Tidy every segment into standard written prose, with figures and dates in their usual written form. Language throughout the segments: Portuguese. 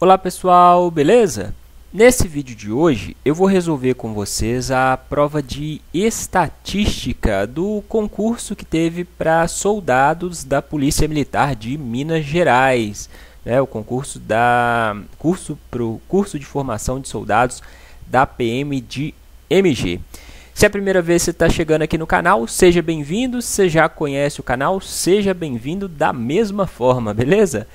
Olá pessoal, beleza? Nesse vídeo de hoje eu vou resolver com vocês a prova de estatística do concurso que teve para soldados da Polícia Militar de Minas Gerais, o concurso pro curso de formação de soldados da PM de MG. Se é a primeira vez que você está chegando aqui no canal, seja bem-vindo. Se você já conhece o canal, seja bem-vindo da mesma forma, beleza?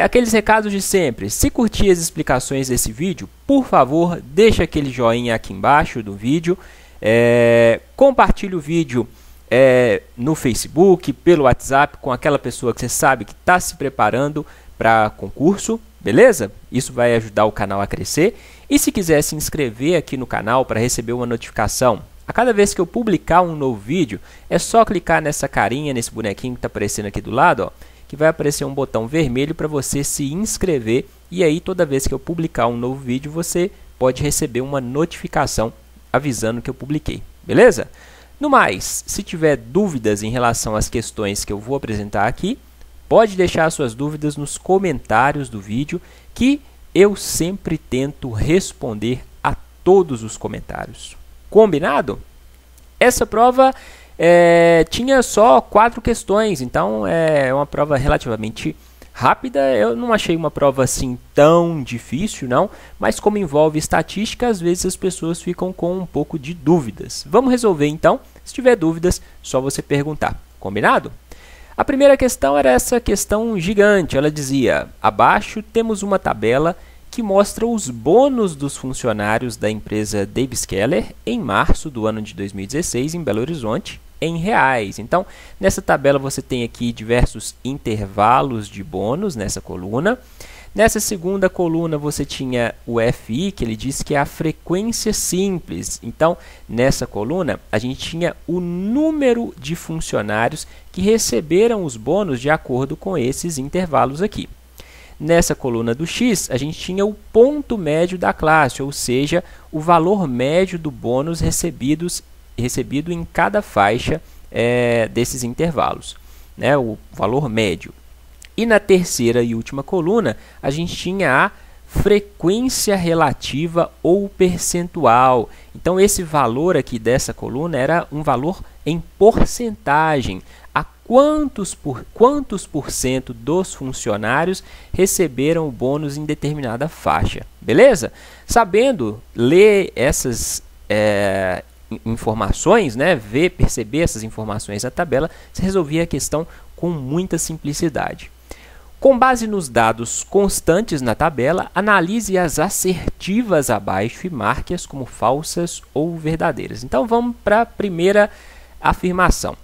Aqueles recados de sempre. Se curtir as explicações desse vídeo, por favor, deixa aquele joinha aqui embaixo do vídeo. Compartilhe o vídeo no Facebook, pelo WhatsApp, com aquela pessoa que você sabe que está se preparando para concurso, beleza? Isso vai ajudar o canal a crescer. E se quiser se inscrever aqui no canal para receber uma notificação a cada vez que eu publicar um novo vídeo, é só clicar nessa carinha, nesse bonequinho que está aparecendo aqui do lado, ó, que vai aparecer um botão vermelho para você se inscrever, e aí toda vez que eu publicar um novo vídeo você pode receber uma notificação avisando que eu publiquei, beleza? No mais, se tiver dúvidas em relação às questões que eu vou apresentar aqui, pode deixar suas dúvidas nos comentários do vídeo, que eu sempre tento responder a todos os comentários. Combinado? Essa prova tinha só 4 questões, então é uma prova relativamente rápida. Eu não achei uma prova assim tão difícil, não, mas como envolve estatística, às vezes as pessoas ficam com um pouco de dúvidas. Vamos resolver então. Se tiver dúvidas, só você perguntar. Combinado? A primeira questão era essa questão gigante. Ela dizia: abaixo temos uma tabela que mostra os bônus dos funcionários da empresa Davis Keller em março do ano de 2016 em Belo Horizonte, em reais. Então, nessa tabela você tem aqui diversos intervalos de bônus nessa coluna. Nessa segunda coluna você tinha o FI, que ele diz que é a frequência simples. Então, nessa coluna a gente tinha o número de funcionários que receberam os bônus de acordo com esses intervalos aqui. Nessa coluna do X, a gente tinha o ponto médio da classe, ou seja, o valor médio do bônus recebido em cada faixa desses intervalos, o valor médio. E na terceira e última coluna, a gente tinha a frequência relativa ou percentual. Então, esse valor aqui dessa coluna era um valor em porcentagem. A quantos por cento dos funcionários receberam o bônus em determinada faixa. Beleza? Sabendo ler essas informações, perceber essas informações na tabela, você resolvia a questão com muita simplicidade. Com base nos dados constantes na tabela, analise as assertivas abaixo e marque-as como falsas ou verdadeiras. Então, vamos para a primeira afirmação.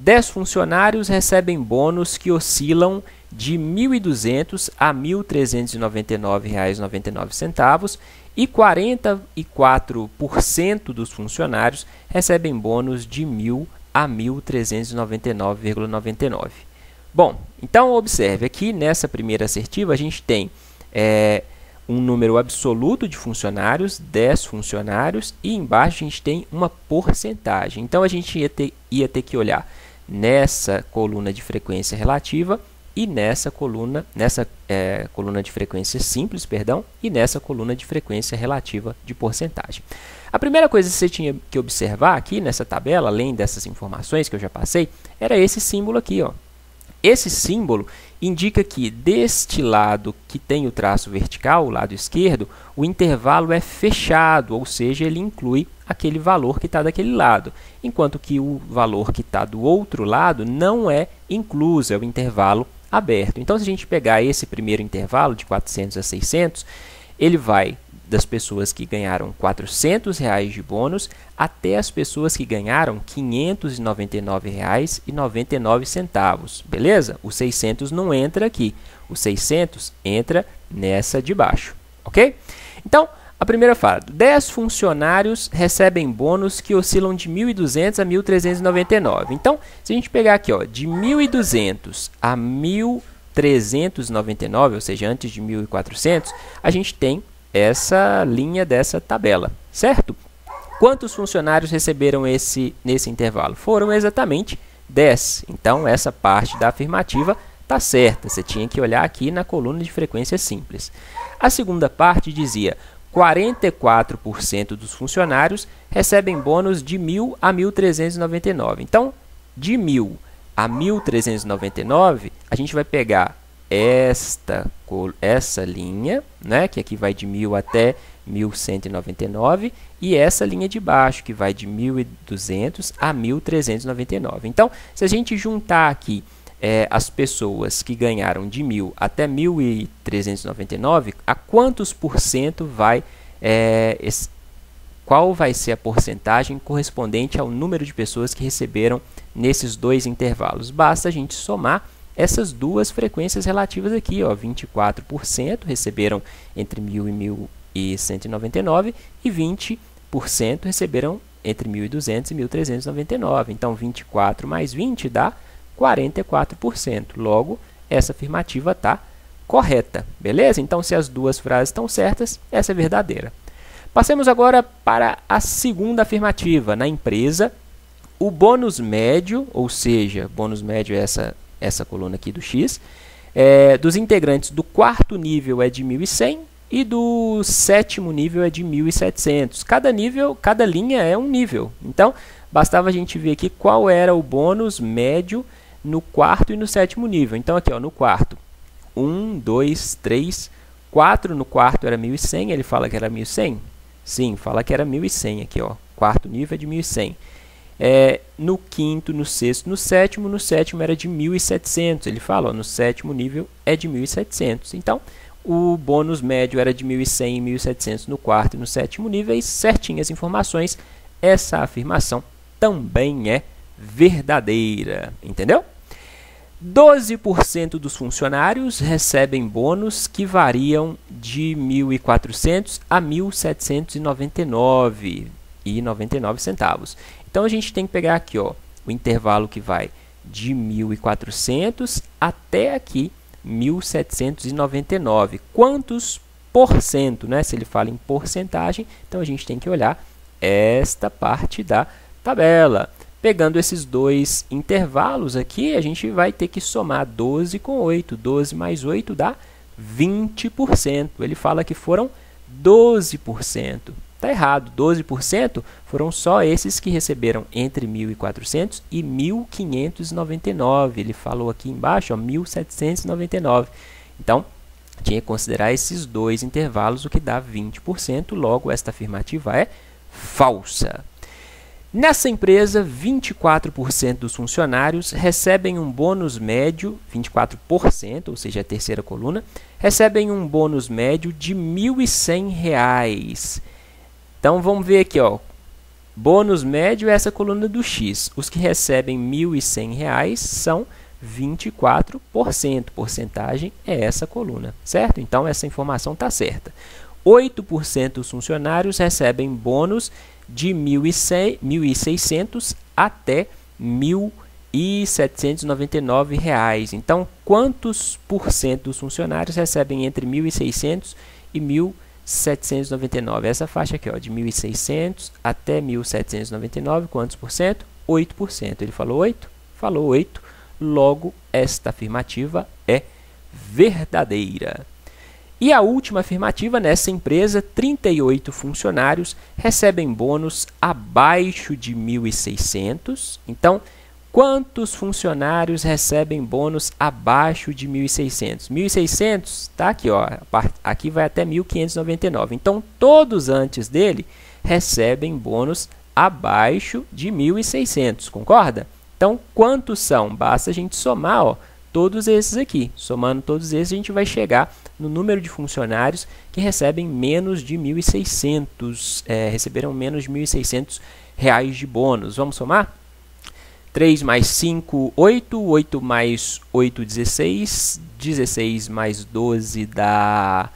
10 funcionários recebem bônus que oscilam de R$ 1.200 a R$ 1.399,99 e 44% dos funcionários recebem bônus de R$ 1.000 a R$ 1.399,99. Bom, então observe aqui nessa primeira assertiva a gente tem um número absoluto de funcionários, 10 funcionários, e embaixo a gente tem uma porcentagem. Então a gente ia ter que olhar nessa coluna de frequência relativa e nessa coluna de frequência simples, perdão, e nessa coluna de frequência relativa de porcentagem. A primeira coisa que você tinha que observar aqui nessa tabela, além dessas informações que eu já passei, era esse símbolo aqui, ó. Esse símbolo indica que deste lado que tem o traço vertical, o lado esquerdo, o intervalo é fechado, ou seja, ele inclui aquele valor que está daquele lado, enquanto que o valor que está do outro lado não é incluso, é o intervalo aberto. Então, se a gente pegar esse primeiro intervalo de 400 a 600, ele vai das pessoas que ganharam R$ 400 de bônus até as pessoas que ganharam R$ 599,99, beleza? O 600 não entra aqui, o 600 entra nessa de baixo, ok? Então, a primeira fala, 10 funcionários recebem bônus que oscilam de 1.200 a 1.399. Então, se a gente pegar aqui, ó, de 1.200 a 1.399, ou seja, antes de 1.400, a gente tem essa linha dessa tabela, certo? Quantos funcionários receberam nesse intervalo? Foram exatamente 10. Então, essa parte da afirmativa tá certa, você tinha que olhar aqui na coluna de frequência simples. A segunda parte dizia 44% dos funcionários recebem bônus de 1.000 a 1.399. Então, de 1.000 a 1.399, a gente vai pegar essa linha, né, que aqui vai de 1.000 até 1.199, e essa linha de baixo, que vai de 1.200 a 1.399. Então, se a gente juntar aqui as pessoas que ganharam de 1.000 até 1.399, a quantos por cento vai, qual vai ser a porcentagem correspondente ao número de pessoas que receberam nesses dois intervalos? Basta a gente somar essas duas frequências relativas aqui, ó, 24% receberam entre 1.000 e 1.199 e 20% receberam entre 1.200 e 1.399. Então, 24 mais 20 dá 44%. Logo, essa afirmativa está correta, beleza? Então, se as duas frases estão certas, essa é verdadeira. Passemos agora para a segunda afirmativa. Na empresa, o bônus médio, ou seja, bônus médio é essa coluna aqui do X, dos integrantes do quarto nível é de 1.100 e do sétimo nível é de 1.700. Cada linha é um nível. Então, bastava a gente ver aqui qual era o bônus médio no quarto e no sétimo nível. Então, aqui, ó, no quarto, 1, 2, 3, 4 no quarto era 1.100, ele fala que era 1.100? Sim, fala que era 1.100 aqui, ó, quarto nível é de 1.100. No quinto, no sexto, no sétimo era de 1.700, ele fala, ó, no sétimo nível é de 1.700. Então, o bônus médio era de 1.100 e 1.700 no quarto e no sétimo níveis, certinhas informações, essa afirmação também é verdadeira, entendeu? 12% dos funcionários recebem bônus que variam de 1.400 a 1.799,99 centavos. Então, a gente tem que pegar aqui, ó, o intervalo que vai de 1.400 até aqui 1.799. Quantos por cento, né? Se ele fala em porcentagem, então a gente tem que olhar esta parte da tabela. Pegando esses dois intervalos aqui, a gente vai ter que somar 12 com 8. 12 mais 8 dá 20%. Ele fala que foram 12%. Está errado. 12% foram só esses que receberam entre 1.400 e 1.599. Ele falou aqui embaixo, ó, 1.799. Então, tinha que considerar esses dois intervalos, o que dá 20%. Logo, esta afirmativa é falsa. Nessa empresa, 24% dos funcionários recebem um bônus médio, 24%, ou seja, a terceira coluna, recebem um bônus médio de R$ 1.100. Então, vamos ver aqui, ó, bônus médio é essa coluna do X. Os que recebem R$ 1.100 são 24%. Porcentagem é essa coluna, certo? Então, essa informação está certa. 8% dos funcionários recebem bônus de 1.600 até R$ 1.799. Então, quantos por cento dos funcionários recebem entre 1.600 e 1.799? Essa faixa aqui, ó, de 1.600 até 1.799, quantos por cento? 8%. Ele falou 8? Falou 8. Logo, esta afirmativa é verdadeira. E a última afirmativa, nessa empresa, 38 funcionários recebem bônus abaixo de 1.600. Então, quantos funcionários recebem bônus abaixo de 1.600? 1.600 está aqui, ó, aqui vai até 1.599. Então, todos antes dele recebem bônus abaixo de 1.600, concorda? Então, quantos são? Basta a gente somar, ó, todos esses aqui. Somando todos esses, a gente vai chegar no número de funcionários que recebem menos de 1.600, receberam menos de R$ 1.600 de bônus. Vamos somar? 3 mais 5, 8. 8 mais 8, 16. 16 mais 12 dá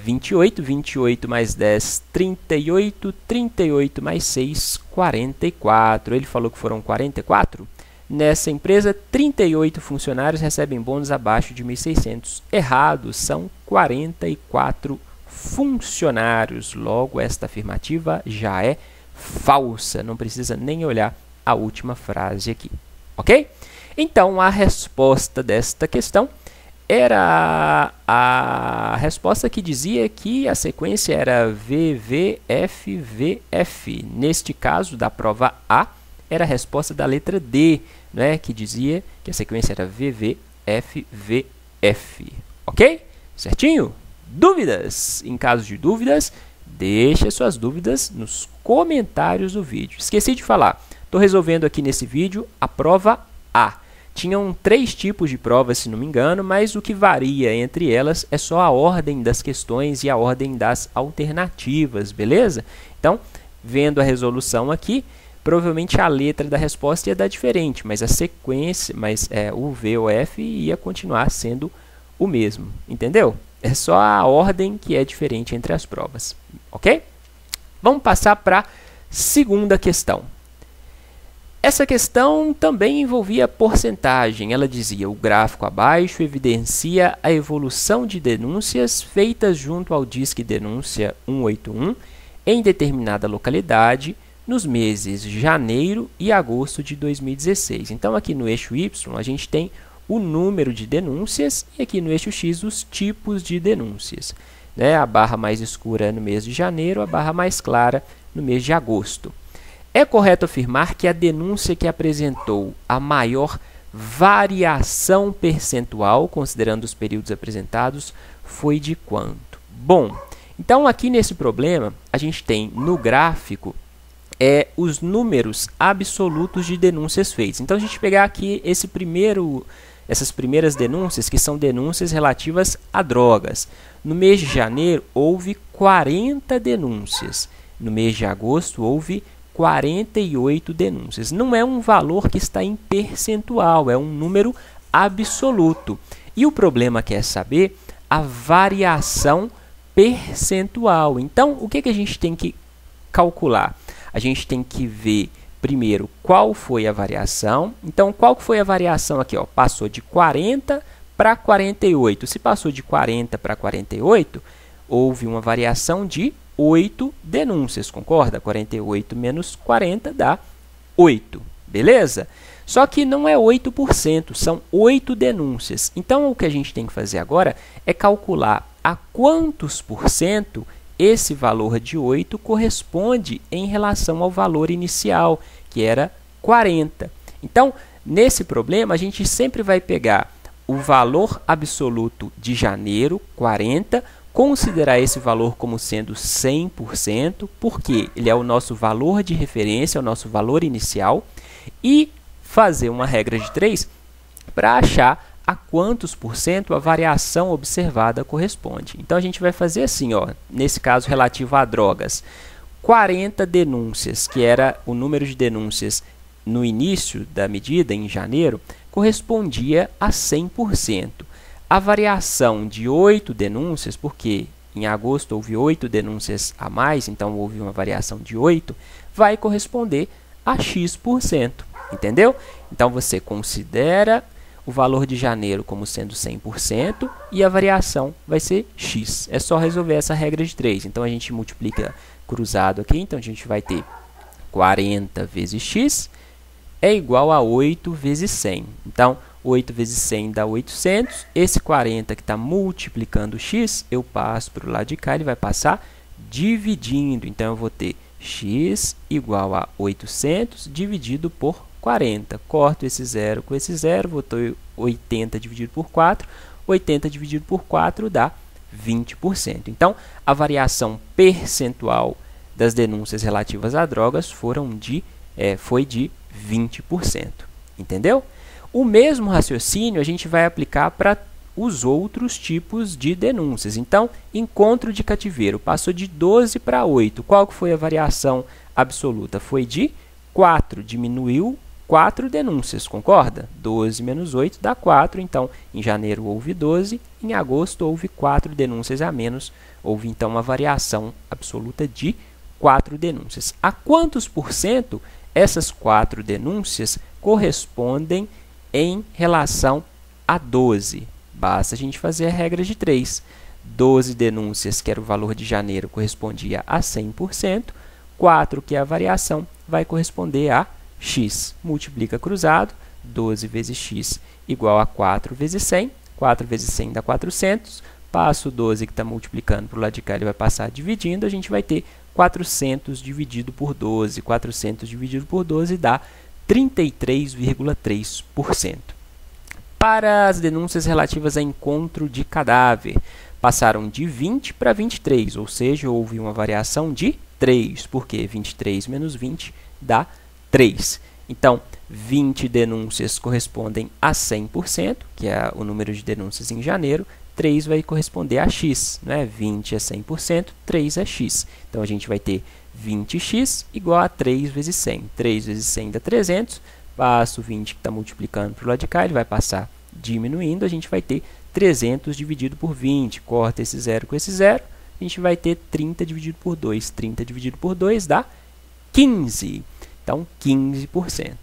28. 28 mais 10, 38. 38 mais 6, 44. Ele falou que foram 44? Nessa empresa, 38 funcionários recebem bônus abaixo de 1.600. Errado, são 44 funcionários. Logo, esta afirmativa já é falsa. Não precisa nem olhar a última frase aqui. Ok? Então, a resposta desta questão era a resposta que dizia que a sequência era VVFVF. Neste caso, da prova A, era a resposta da letra D, né, que dizia que a sequência era VVFVF. Ok? Certinho? Dúvidas? Em caso de dúvidas, deixe suas dúvidas nos comentários do vídeo. Esqueci de falar, estou resolvendo aqui nesse vídeo a prova A. Tinham 3 tipos de provas, se não me engano, mas o que varia entre elas é só a ordem das questões e a ordem das alternativas, beleza? Então, vendo a resolução aqui, provavelmente a letra da resposta ia dar diferente, mas a sequência, o V ou F ia continuar sendo o mesmo, entendeu? É só a ordem que é diferente entre as provas, ok? Vamos passar para a segunda questão. Essa questão também envolvia porcentagem. Ela dizia: o gráfico abaixo evidencia a evolução de denúncias feitas junto ao Disque Denúncia 181 em determinada localidade nos meses de janeiro e agosto de 2016. Então, aqui no eixo Y, a gente tem o número de denúncias e aqui no eixo X, os tipos de denúncias, né? A barra mais escura no mês de janeiro, a barra mais clara no mês de agosto. É correto afirmar que a denúncia que apresentou a maior variação percentual, considerando os períodos apresentados, foi de quanto? Bom, então aqui nesse problema, a gente tem no gráfico os números absolutos de denúncias feitas. Então, a gente pegar aqui essas primeiras denúncias, que são denúncias relativas a drogas. No mês de janeiro, houve 40 denúncias. No mês de agosto, houve 48 denúncias. Não é um valor que está em percentual, é um número absoluto. E o problema quer saber a variação percentual. Então, o que a gente tem que calcular? A gente tem que ver primeiro qual foi a variação. Então, qual foi a variação aqui? Ó, passou de 40 para 48. Se passou de 40 para 48, houve uma variação de 8 denúncias, concorda? 48 menos 40 dá 8, beleza? Só que não é 8%, são 8 denúncias. Então, o que a gente tem que fazer agora é calcular a quantos por cento esse valor de 8 corresponde em relação ao valor inicial, que era 40. Então, nesse problema, a gente sempre vai pegar o valor absoluto de janeiro, 40, considerar esse valor como sendo 100%, porque ele é o nosso valor de referência, é o nosso valor inicial, e fazer uma regra de 3 para achar a quantos por cento a variação observada corresponde. Então, a gente vai fazer assim, ó, nesse caso relativo a drogas, 40 denúncias, que era o número de denúncias no início da medida, em janeiro, correspondia a 100%. A variação de 8 denúncias, porque em agosto houve 8 denúncias a mais, então houve uma variação de 8, vai corresponder a X%, entendeu? Então, você considera o valor de janeiro como sendo 100% e a variação vai ser X. É só resolver essa regra de 3. Então, a gente multiplica cruzado aqui, então a gente vai ter 40 vezes X é igual a 8 vezes 100. Então, 8 vezes 100 dá 800. Esse 40 que está multiplicando x, eu passo para o lado de cá, ele vai passar dividindo. Então, eu vou ter x igual a 800 dividido por 40. Corto esse zero com esse zero, vou ter 80 dividido por 4. 80 dividido por 4 dá 20%. Então, a variação percentual das denúncias relativas a drogas foi de 20%. Entendeu? O mesmo raciocínio a gente vai aplicar para os outros tipos de denúncias. Então, encontro de cativeiro passou de 12 para 8. Qual que foi a variação absoluta? Foi de 4, diminuiu 4 denúncias, concorda? 12 menos 8 dá 4, então em janeiro houve 12, em agosto houve 4 denúncias a menos, houve então uma variação absoluta de 4 denúncias. A quantos por cento essas 4 denúncias correspondem em relação a 12? Basta a gente fazer a regra de 3. 12 denúncias, que era o valor de janeiro, correspondia a 100%. 4, que é a variação, vai corresponder a x. Multiplica cruzado, 12 vezes x igual a 4 vezes 100. 4 vezes 100 dá 400. Passo o 12 que está multiplicando para o lado de cá, ele vai passar dividindo. A gente vai ter 400 dividido por 12. 400 dividido por 12 dá 33,3%. Para as denúncias relativas a encontro de cadáver, passaram de 20 para 23, ou seja, houve uma variação de 3, porque 23 menos 20 dá 3. Então, 20 denúncias correspondem a 100%, que é o número de denúncias em janeiro. 3 vai corresponder a x, né? 20 é 100%, 3 é x. Então, a gente vai ter 20x igual a 3 vezes 100. 3 vezes 100 dá 300. Passo o 20 que está multiplicando para o lado de cá, ele vai passar diminuindo. A gente vai ter 300 dividido por 20. Corta esse zero com esse zero. A gente vai ter 30 dividido por 2. 30 dividido por 2 dá 15. Então, 15%.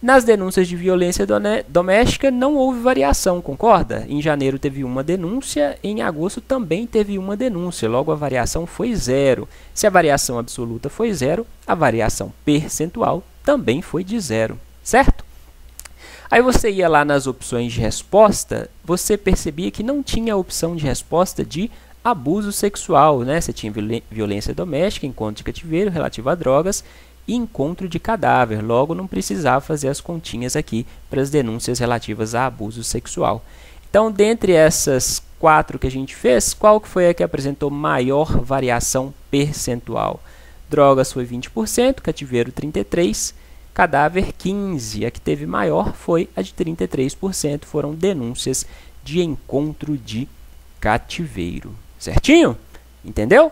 Nas denúncias de violência doméstica, não houve variação, concorda? Em janeiro teve uma denúncia, em agosto também teve uma denúncia, logo a variação foi zero. Se a variação absoluta foi zero, a variação percentual também foi de zero, certo? Aí você ia lá nas opções de resposta, você percebia que não tinha a opção de resposta de abuso sexual, né? Você tinha violência doméstica, encontro de cativeiro relativo a drogas, e encontro de cadáver, logo não precisava fazer as continhas aqui para as denúncias relativas a abuso sexual. Então, dentre essas 4 que a gente fez, qual que foi a que apresentou maior variação percentual? Drogas foi 20%, cativeiro 33%, cadáver 15%. A que teve maior foi a de 33%, foram denúncias de encontro de cativeiro. Certinho? Entendeu?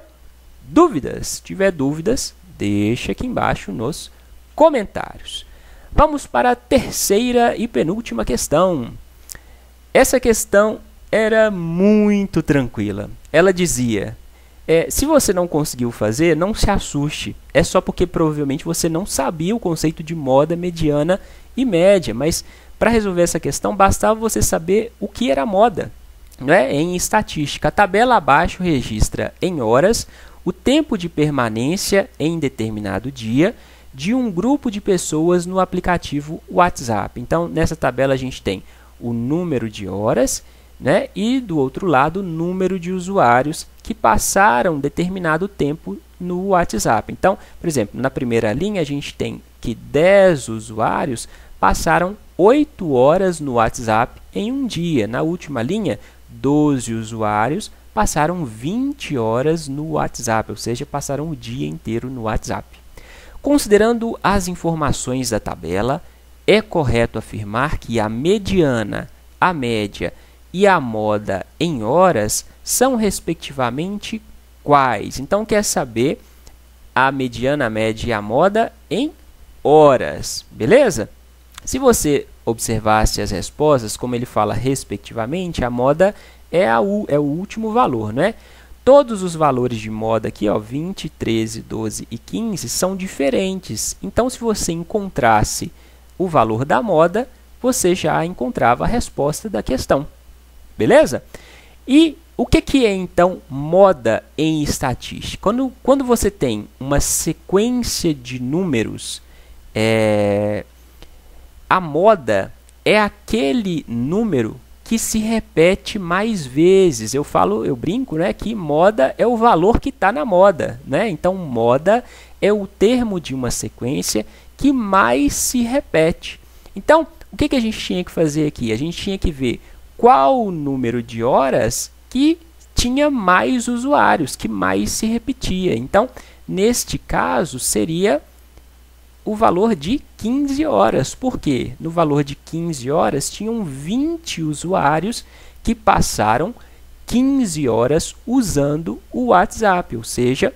Dúvidas? Se tiver dúvidas, deixa aqui embaixo nos comentários. Vamos para a terceira e penúltima questão. Essa questão era muito tranquila. Ela dizia, se você não conseguiu fazer, não se assuste. É só porque provavelmente você não sabia o conceito de moda, mediana e média. Mas para resolver essa questão, bastava você saber o que era moda. Né? Em estatística, a tabela abaixo registra em horas o tempo de permanência em determinado dia de um grupo de pessoas no aplicativo WhatsApp. Então, nessa tabela a gente tem o número de horas, né? E do outro lado o número de usuários que passaram determinado tempo no WhatsApp. Então, por exemplo, na primeira linha a gente tem que 10 usuários passaram 8 horas no WhatsApp em um dia. Na última linha, 12 usuários passaram 20 horas no WhatsApp, ou seja, passaram o dia inteiro no WhatsApp. Considerando as informações da tabela, é correto afirmar que a mediana, a média e a moda em horas são, respectivamente, quais? Então, quer saber a mediana, a média e a moda em horas, beleza? Se você observasse as respostas, como ele fala respectivamente, a moda é o último valor, né? Todos os valores de moda aqui, ó, 20, 13, 12 e 15, são diferentes. Então, se você encontrasse o valor da moda, você já encontrava a resposta da questão. Beleza? E o que é, então, moda em estatística? Quando você tem uma sequência de números, a moda é aquele número que se repete mais vezes. Eu brinco, né, que moda é o valor que está na moda, né? Então, moda é o termo de uma sequência que mais se repete. Então, o que a gente tinha que fazer aqui? A gente tinha que ver qual o número de horas que tinha mais usuários, que mais se repetia. Então, neste caso, seria o valor de 15 horas. Por quê? No valor de 15 horas, tinham 20 usuários que passaram 15 horas usando o WhatsApp, ou seja,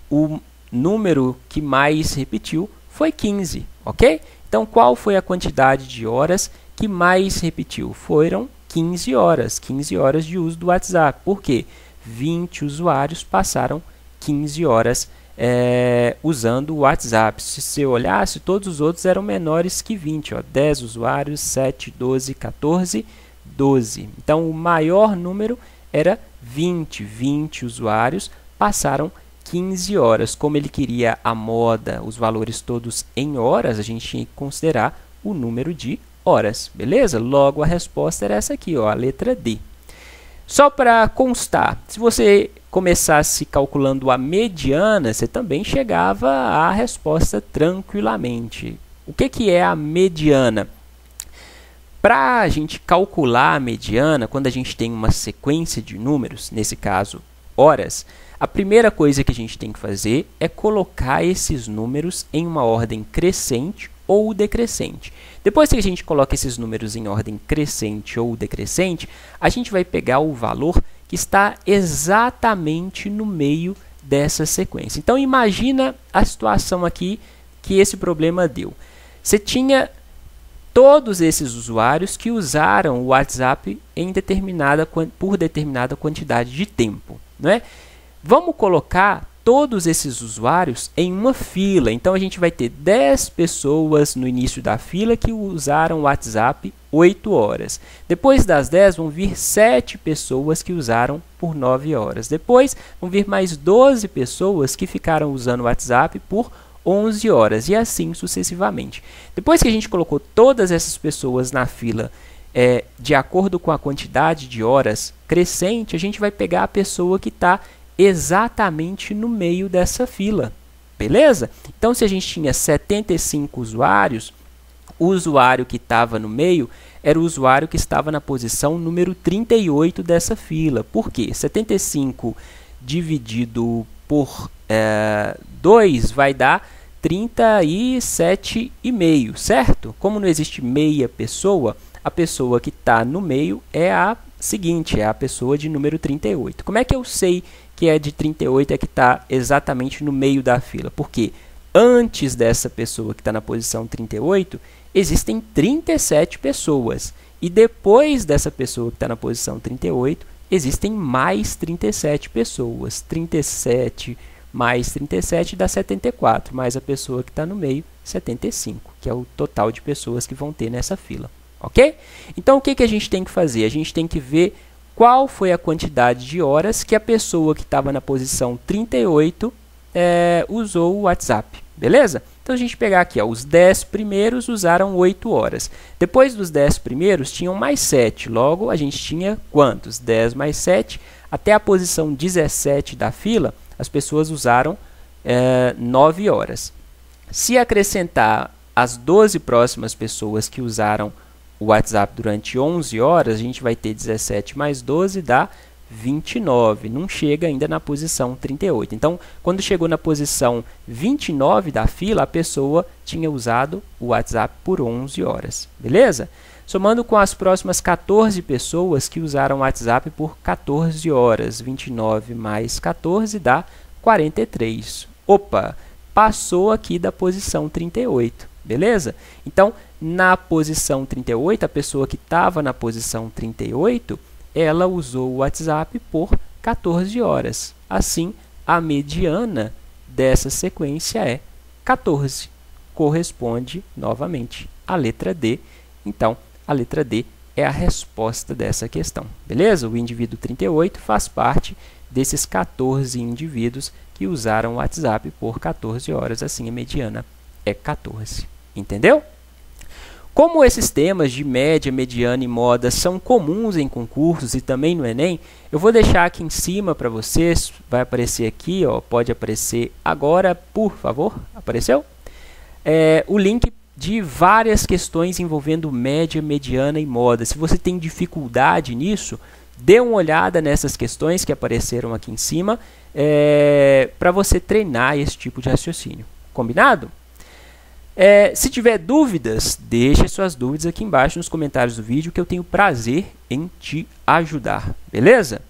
o número que mais repetiu foi 15, ok? Então, qual foi a quantidade de horas que mais repetiu? Foram 15 horas de uso do WhatsApp. Por quê? 20 usuários passaram 15 horas usando o WhatsApp. Se você olhasse, todos os outros eram menores que 20. Ó, 10 usuários, 7, 12, 14, 12. Então, o maior número era 20. 20 usuários passaram 15 horas. Como ele queria a moda, os valores todos em horas, a gente tinha que considerar o número de horas, beleza? Logo, a resposta era essa aqui, ó, a letra D. Só para constar, se você começasse calculando a mediana, você também chegava à resposta tranquilamente. O que é a mediana? Para a gente calcular a mediana, quando a gente tem uma sequência de números, nesse caso, horas, a primeira coisa que a gente tem que fazer é colocar esses números em uma ordem crescente ou decrescente. Depois que a gente coloca esses números em ordem crescente ou decrescente, a gente vai pegar o valor que está exatamente no meio dessa sequência. Então, imagina a situação aqui que esse problema deu. Você tinha todos esses usuários que usaram o WhatsApp por determinada quantidade de tempo, não é? Vamos colocar todos esses usuários em uma fila. Então, a gente vai ter 10 pessoas no início da fila que usaram o WhatsApp 8 horas. Depois das 10, vão vir 7 pessoas que usaram por 9 horas. Depois, vão vir mais 12 pessoas que ficaram usando o WhatsApp por 11 horas. E assim sucessivamente. Depois que a gente colocou todas essas pessoas na fila de acordo com a quantidade de horas crescente, a gente vai pegar a pessoa que está exatamente no meio dessa fila, beleza? Então, se a gente tinha 75 usuários, o usuário que estava no meio era o usuário que estava na posição número 38 dessa fila. Por quê? 75 dividido por 2 vai dar 37,5, certo? Como não existe meia pessoa, a pessoa que está no meio é a seguinte, é a pessoa de número 38. Como é que eu sei que é de 38 é que está exatamente no meio da fila? Porque antes dessa pessoa que está na posição 38, existem 37 pessoas. E depois dessa pessoa que está na posição 38, existem mais 37 pessoas. 37 mais 37 dá 74, mais a pessoa que está no meio, 75, que é o total de pessoas que vão ter nessa fila. Ok? Então, o que a gente tem que fazer? A gente tem que ver qual foi a quantidade de horas que a pessoa que estava na posição 38 usou o WhatsApp. Beleza? Então, a gente pegar aqui, ó, os 10 primeiros usaram 8 horas. Depois dos 10 primeiros, tinham mais 7. Logo, a gente tinha quantos? 10 mais 7. Até a posição 17 da fila, as pessoas usaram 9 horas. Se acrescentar as 12 próximas pessoas que usaram o WhatsApp durante 11 horas, a gente vai ter 17 mais 12 dá 29. Não chega ainda na posição 38. Então, quando chegou na posição 29 da fila, a pessoa tinha usado o WhatsApp por 11 horas. Beleza? Somando com as próximas 14 pessoas que usaram o WhatsApp por 14 horas. 29 mais 14 dá 43. Opa! Passou aqui da posição 38. Beleza? Então, na posição 38, a pessoa que estava na posição 38, ela usou o WhatsApp por 14 horas. Assim, a mediana dessa sequência é 14. Corresponde, novamente, à letra D. Então, a letra D é a resposta dessa questão. Beleza? O indivíduo 38 faz parte desses 14 indivíduos que usaram o WhatsApp por 14 horas. Assim, a mediana é 14. Entendeu? Como esses temas de média, mediana e moda são comuns em concursos e também no Enem, eu vou deixar aqui em cima para vocês, vai aparecer aqui, ó, pode aparecer agora, por favor, apareceu? O link de várias questões envolvendo média, mediana e moda. Se você tem dificuldade nisso, dê uma olhada nessas questões que apareceram aqui em cima, para você treinar esse tipo de raciocínio. Combinado? Se tiver dúvidas, deixe suas dúvidas aqui embaixo nos comentários do vídeo, que eu tenho prazer em te ajudar, beleza?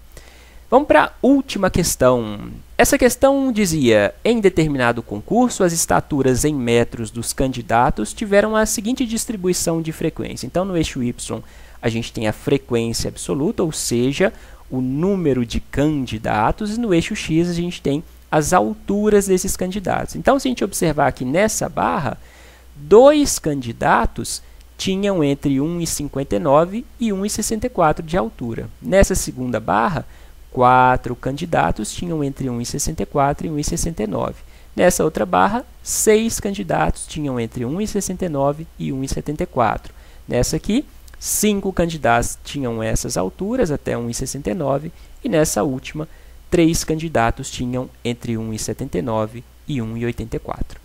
Vamos para a última questão. Essa questão dizia: em determinado concurso, as estaturas em metros dos candidatos tiveram a seguinte distribuição de frequência. Então, no eixo Y, a gente tem a frequência absoluta, ou seja, o número de candidatos, e no eixo X a gente tem as alturas desses candidatos. Então, se a gente observar aqui nessa barra, 2 candidatos tinham entre 1,59 e 1,64 de altura. Nessa segunda barra, 4 candidatos tinham entre 1,64 e 1,69. Nessa outra barra, 6 candidatos tinham entre 1,69 e 1,74. Nessa aqui, 5 candidatos tinham essas alturas, até 1,69, e nessa última, 3 candidatos tinham entre 1,79 e 1,84.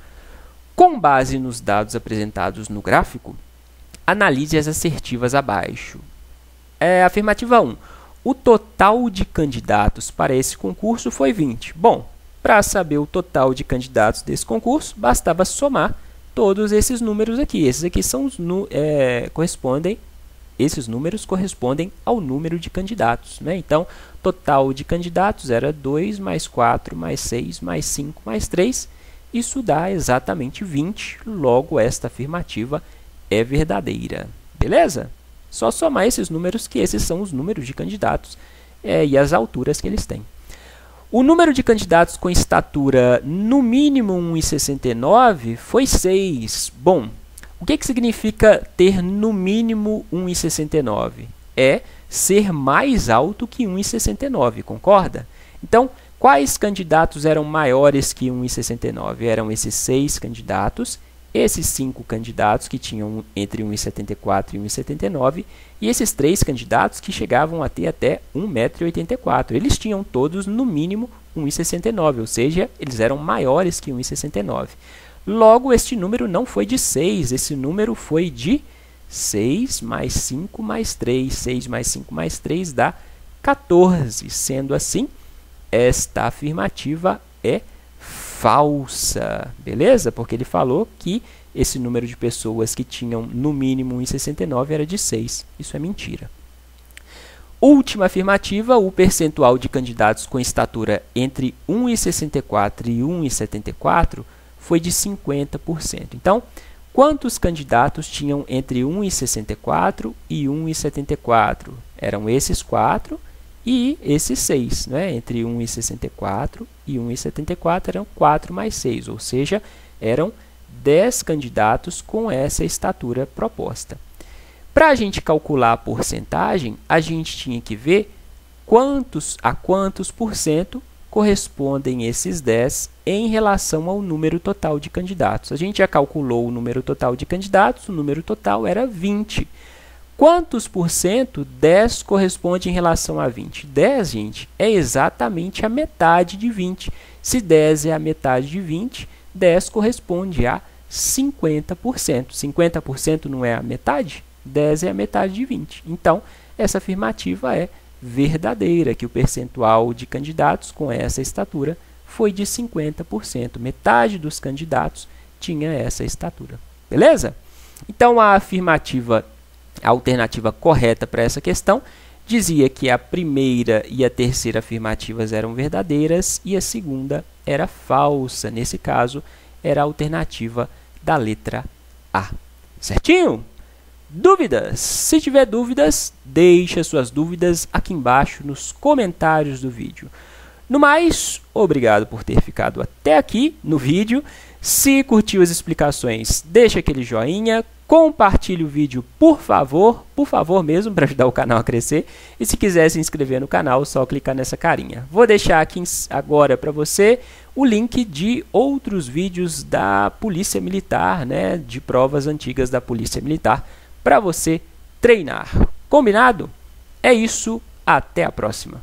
Com base nos dados apresentados no gráfico, analise as assertivas abaixo. Afirmativa 1. O total de candidatos para esse concurso foi 20. Bom, para saber o total de candidatos desse concurso, bastava somar todos esses números aqui. Esses aqui são os esses números correspondem ao número de candidatos, né? Então, total de candidatos era 2 mais 4 mais 6 mais 5 mais 3. Isso dá exatamente 20. Logo, esta afirmativa é verdadeira. Beleza? Só somar esses números, que esses são os números de candidatos e as alturas que eles têm. O número de candidatos com estatura no mínimo 1,69 foi 6. Bom, o que significa ter no mínimo 1,69? É ser mais alto que 1,69, concorda? Então, quais candidatos eram maiores que 1,69? Eram esses 6 candidatos, esses 5 candidatos que tinham entre 1,74 e 1,79 e esses 3 candidatos que chegavam a ter até 1,84 m. Eles tinham todos no mínimo 1,69, ou seja, eles eram maiores que 1,69. Logo, este número não foi de 6, esse número foi de 6 mais 5 mais 3. 6 mais 5 mais 3 dá 14. Sendo assim, esta afirmativa é falsa, beleza? Porque ele falou que esse número de pessoas que tinham no mínimo 1,69 era de 6. Isso é mentira. Última afirmativa, o percentual de candidatos com estatura entre 1,64 e 1,74 foi de 50%. Então, quantos candidatos tinham entre 1,64 e 1,74? Eram esses 4 e esses 6, né? Entre 1,64 e 1,74 eram 4 mais 6, ou seja, eram 10 candidatos com essa estatura proposta. Para a gente calcular a porcentagem, a gente tinha que ver quantos por cento correspondem esses 10 em relação ao número total de candidatos. A gente já calculou o número total de candidatos, o número total era 20. Quantos por cento 10 corresponde em relação a 20? 10, gente, é exatamente a metade de 20. Se 10 é a metade de 20, 10 corresponde a 50%. 50% não é a metade? 10 é a metade de 20. Então, essa afirmativa é verdadeira, que o percentual de candidatos com essa estatura foi de 50%. Metade dos candidatos tinha essa estatura. Beleza? Então, a alternativa correta para essa questão dizia que a primeira e a terceira afirmativas eram verdadeiras e a segunda era falsa. Nesse caso, era a alternativa da letra A. Certinho? Dúvidas? Se tiver dúvidas, deixe suas dúvidas aqui embaixo nos comentários do vídeo. No mais, obrigado por ter ficado até aqui no vídeo. Se curtiu as explicações, deixe aquele joinha, compartilhe o vídeo, por favor mesmo, para ajudar o canal a crescer. E se quiser se inscrever no canal, é só clicar nessa carinha. Vou deixar aqui agora para você o link de outros vídeos da Polícia Militar, né, de provas antigas da Polícia Militar, para você treinar. Combinado? É isso, até a próxima.